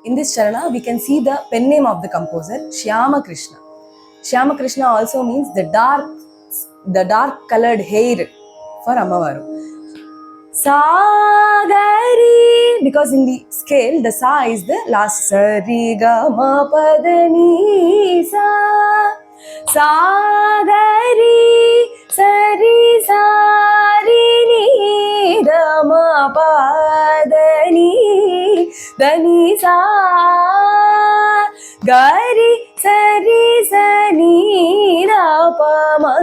In this charana, we can see the pen name of the composer, Shyama Krishna. Shyama Krishna also means the dark colored hair for Amavaru. Sagari, because in the scale, the sa is the last. Sari ga ma pa da ni sa. Sagari, sari sari ni da ma pa da ni sa. Gari sari sani da pa ma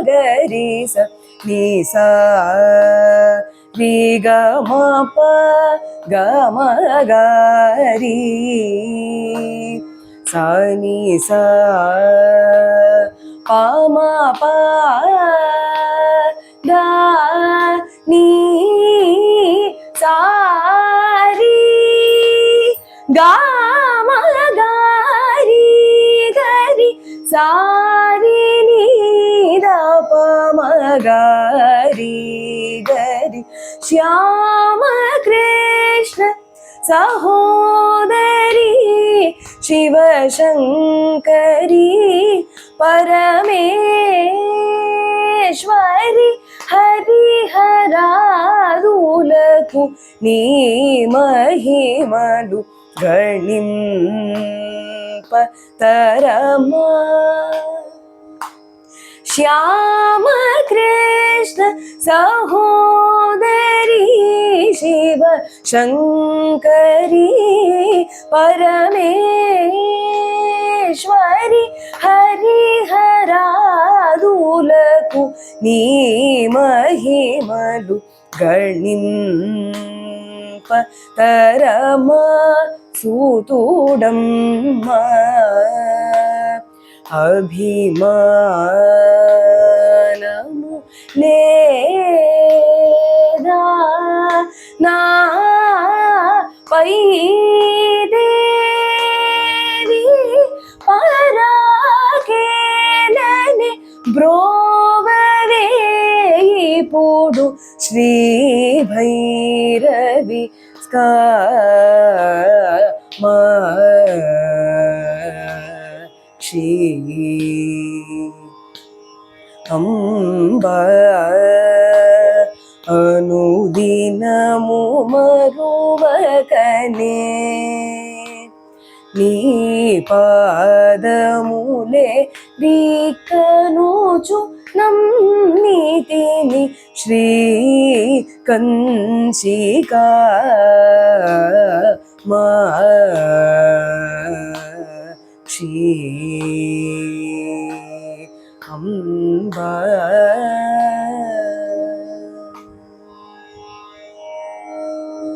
gari sa. Ni sa ri ga ma pa ga ma ga ri sa ni sa pa ma pa da ni sa ri ga ma ga ri sa ri ni da pa ma ga ri Shyama Krishna Sahodari Shiva Shankari Parameshwari Hariharadulaku Ni Mahimalu Ganim Patarama Shyama Krishna Sahodari Shiva Shankari Parameshwari Hariharadulaku Ni Mahimalu Ganim Patarama Sutudamma Abhimanamu leda na pai devi parakelane brovave ipudu Shri Bhairavi skama Amba Anudinamu maruvakane Ni padamule dikanuchu namnitini Shri Kanchika Amba